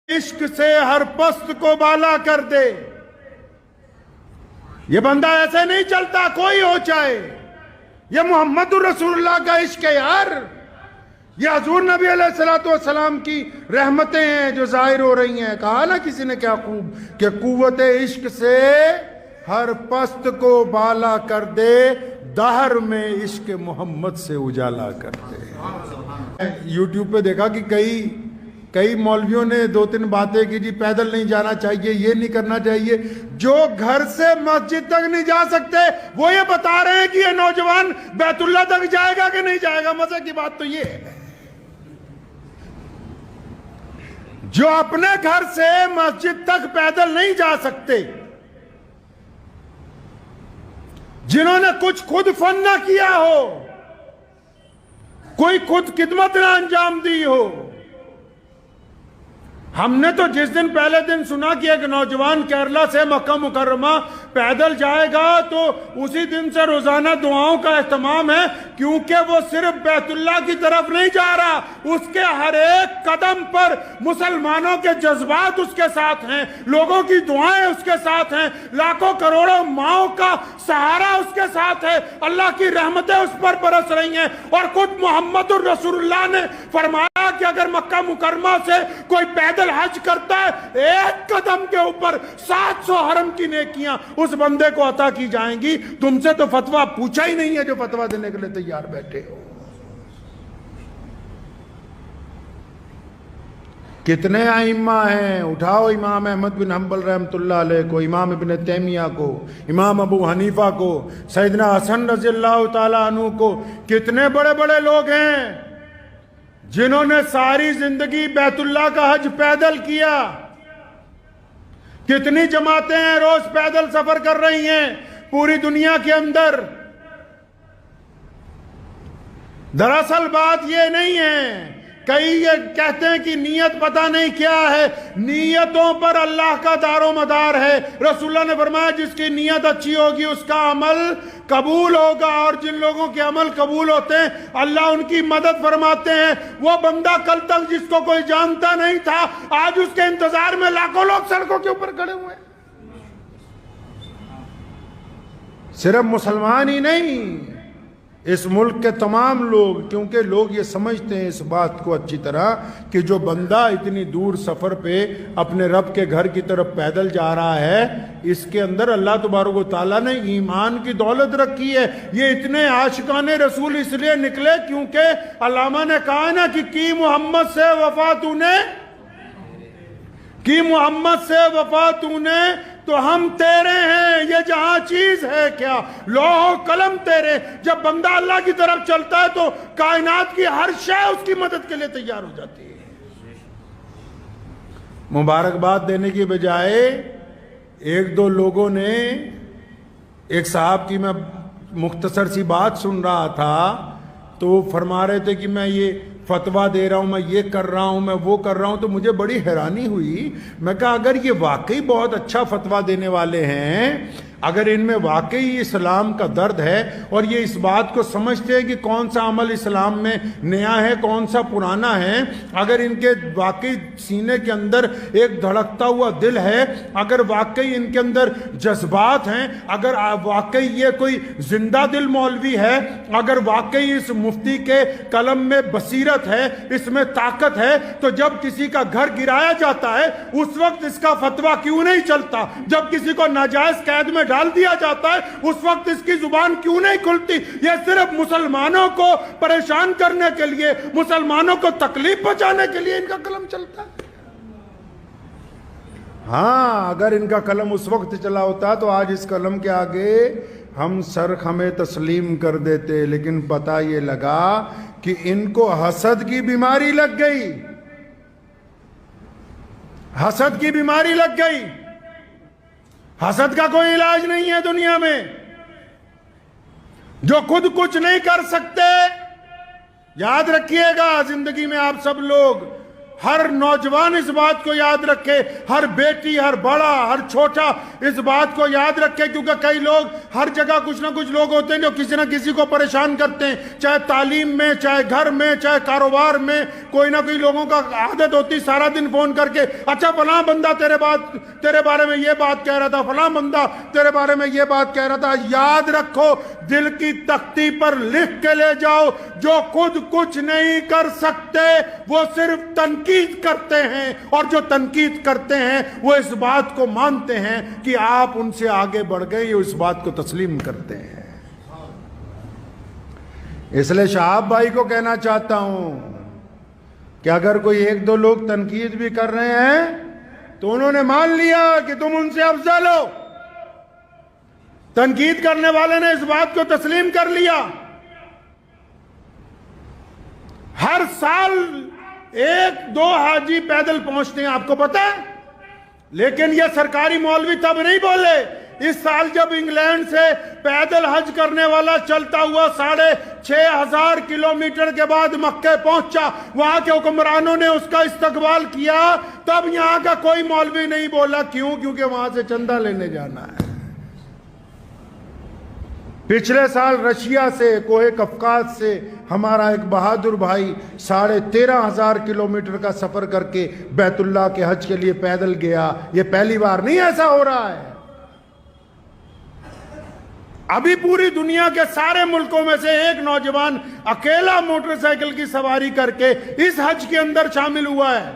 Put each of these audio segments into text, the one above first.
عشق سے ہر پست کو بالا کر دے. یہ بندہ ایسے نہیں چلتا، کوئی ہو چاہے. یہ محمد الرسول اللہ کا عشق ہے یار. یہ حضور نبی علیہ السلام کی رحمتیں ہیں جو ظاہر ہو رہی ہیں. کہا نا کسی نے کیا خوب کہ قوت عشق سے ہر پست کو بالا کر دے، دہر میں عشق محمد سے اجالا کر دے. یوٹیوب پہ دیکھا کہ کئی مولویوں نے 2-3 باتیں کی، جی پیدل نہیں جانا چاہیے، یہ نہیں کرنا چاہیے. جو گھر سے مسجد تک نہیں جا سکتے وہ یہ بتا رہے ہیں کہ یہ نوجوان بیت اللہ تک جائے گا کہ نہیں جائے گا. مزے کی بات تو یہ ہے. جو اپنے گھر سے مسجد تک پیدل نہیں جا سکتے، جنہوں نے کچھ خود فن نہ کیا ہو، کوئی خود خدمت نہ انجام دی ہو. ہم نے تو جس دن پہلے دن سنا کہ ایک نوجوان کیرلا سے مکہ مکرمہ پیدل جائے گا تو اسی دن سے روزانہ دعاؤں کا اہتمام ہے، کیونکہ وہ صرف بیت اللہ کی طرف نہیں جا رہا، اس کے ہر ایک قدم پر مسلمانوں کے جذبات اس کے ساتھ ہیں، لوگوں کی دعائیں اس کے ساتھ ہیں، لاکھوں کروڑوں ماؤں کا سہارا اس کے ساتھ ہے، اللہ کی رحمتیں اس پر برس رہی ہیں. اور خود محمد الرسول اللہ نے فرمایا کہ اگر مکہ مکرمہ سے کوئی پیدل حج کرتا ہے، ایک قدم کے اوپر 700 حرم کی نیکیاں اس بندے کو عطا کی جائیں گی. تم سے تو فتویٰ پوچھا ہی نہیں ہے جو فتویٰ دینے کے لیے تیار بیٹھے ہو. کتنے ائمہ ہیں، اٹھاؤ امام احمد بن حنبل رحمۃ اللہ علیہ کو، امام ابن تیمیہ کو، امام ابو حنیفہ کو، سیدنا حسن رضی اللہ تعالیٰ عنہ کو. کتنے بڑے بڑے لوگ ہیں جنہوں نے ساری زندگی بیت اللہ کا حج پیدل کیا. کتنی جماعتیں ہیں روز پیدل سفر کر رہی ہیں پوری دنیا کے اندر. دراصل بات یہ نہیں ہے، کئی یہ کہتے ہیں کہ نیت پتہ نہیں کیا ہے. نیتوں پر اللہ کا دار و مدار ہے. رسول اللہ نے فرمایا جس کی نیت اچھی ہوگی اس کا عمل قبول ہوگا، اور جن لوگوں کے عمل قبول ہوتے ہیں اللہ ان کی مدد فرماتے ہیں. وہ بندہ کل تک جس کو کوئی جانتا نہیں تھا، آج اس کے انتظار میں لاکھوں لوگ سڑکوں کے اوپر کھڑے ہوئے ہیں. صرف مسلمان ہی نہیں، اس ملک کے تمام لوگ، کیونکہ لوگ یہ سمجھتے ہیں اس بات کو اچھی طرح کہ جو بندہ اتنی دور سفر پہ اپنے رب کے گھر کی طرف پیدل جا رہا ہے، اس کے اندر اللہ تبارک و تعالیٰ نے ایمان کی دولت رکھی ہے. یہ اتنے عاشقان رسول اس لیے نکلے کیونکہ علامہ نے کہا نا کہ کی محمد سے وفا تو نے، کی محمد سے وفا تو نے تو ہم تیرے ہیں، یہ جہاں چیز ہے کیا، لوح و قلم تیرے. جب بندہ اللہ کی طرف چلتا ہے تو کائنات کی ہر شے اس کی مدد کے لیے تیار ہو جاتی ہے. مبارکباد دینے کی بجائے 1-2 لوگوں نے، ایک صاحب کی میں مختصر سی بات سن رہا تھا تو وہ فرما رہے تھے کہ میں یہ فتویٰ دے رہا ہوں، میں یہ کر رہا ہوں، میں وہ کر رہا ہوں. تو مجھے بڑی حیرانی ہوئی. میں کہا اگر یہ واقعی بہت اچھا فتویٰ دینے والے ہیں، اگر ان میں واقعی اسلام کا درد ہے اور یہ اس بات کو سمجھتے ہیں کہ کون سا عمل اسلام میں نیا ہے کون سا پرانا ہے، اگر ان کے واقعی سینے کے اندر ایک دھڑکتا ہوا دل ہے، اگر واقعی ان کے اندر جذبات ہیں، اگر واقعی یہ کوئی زندہ دل مولوی ہے، اگر واقعی اس مفتی کے قلم میں بصیرت ہے، اس میں طاقت ہے، تو جب کسی کا گھر گرایا جاتا ہے اس وقت اس کا فتویٰ کیوں نہیں چلتا؟ جب کسی کو ناجائز قید میں ڈال دیا جاتا ہے اس وقت اس کی زبان کیوں نہیں کھلتی؟ یہ صرف مسلمانوں کو پریشان کرنے کے لیے، مسلمانوں کو تکلیف پہنچانے کے لیے ان کا قلم چلتا ہے. ہاں اگر ان کا قلم اس وقت چلا ہوتا تو آج اس قلم کے آگے ہم سر خمے تسلیم کر دیتے. لیکن پتہ یہ لگا کہ ان کو حسد کی بیماری لگ گئی، حسد کی بیماری لگ گئی. حسد کا کوئی علاج نہیں ہے دنیا میں. جو خود کچھ نہیں کر سکتے، یاد رکھیے گا زندگی میں آپ سب لوگ ہر نوجوان اس بات کو یاد رکھے، ہر بیٹی، ہر بڑا، ہر چھوٹا اس بات کو یاد رکھے، کیونکہ کئی لوگ ہر جگہ کچھ نہ کچھ لوگ ہوتے ہیں جو کسی نہ کسی کو پریشان کرتے ہیں، چاہے تعلیم میں، چاہے گھر میں، چاہے کاروبار میں، کوئی نہ کوئی لوگوں کا عادت ہوتی سارا دن فون کر کے، اچھا فلاں بندہ تیرے بارے میں یہ بات کہہ رہا تھا، فلاں بندہ تیرے بارے میں یہ بات کہہ رہا تھا۔ یاد رکھو، دل کی تختی پر لکھ کے لے جاؤ، جو خود کچھ نہیں کر سکتے وہ صرف تنقید کرتے ہیں، اور جو تنقید کرتے ہیں وہ اس بات کو مانتے ہیں کہ آپ ان سے آگے بڑھ گئے، یہ اس بات کو تسلیم کرتے ہیں۔ اس لیے شہاب بھائی کو کہنا چاہتا ہوں کہ اگر کوئی ایک دو لوگ تنقید بھی کر رہے ہیں تو انہوں نے مان لیا کہ تم ان سے افضل ہو۔ تنقید کرنے والے نے اس بات کو تسلیم کر لیا۔ ہر سال 1-2 حاجی پیدل پہنچتے ہیں، آپ کو پتہ ہے، لیکن یہ سرکاری مولوی تب نہیں بولے۔ اس سال جب انگلینڈ سے پیدل حج کرنے والا چلتا ہوا 6,500 کلومیٹر کے بعد مکہ پہنچا، وہاں کے حکمرانوں نے اس کا استقبال کیا، تب یہاں کا کوئی مولوی نہیں بولا۔ کیوں؟ کیونکہ وہاں سے چندہ لینے جانا ہے۔ پچھلے سال رشیا سے، کوہ قفقاز سے ہمارا ایک بہادر بھائی 13,500 کلومیٹر کا سفر کر کے بیت اللہ کے حج کے لیے پیدل گیا۔ یہ پہلی بار نہیں ایسا ہو رہا ہے۔ ابھی پوری دنیا کے سارے ملکوں میں سے ایک نوجوان اکیلا موٹر سائیکل کی سواری کر کے اس حج کے اندر شامل ہوا ہے۔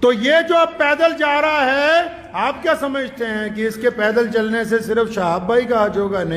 تو یہ جو اب پیدل جا رہا ہے، آپ کیا سمجھتے ہیں کہ اس کے پیدل چلنے سے صرف شہاب بھائی کا حج ہوگا؟ نہیں۔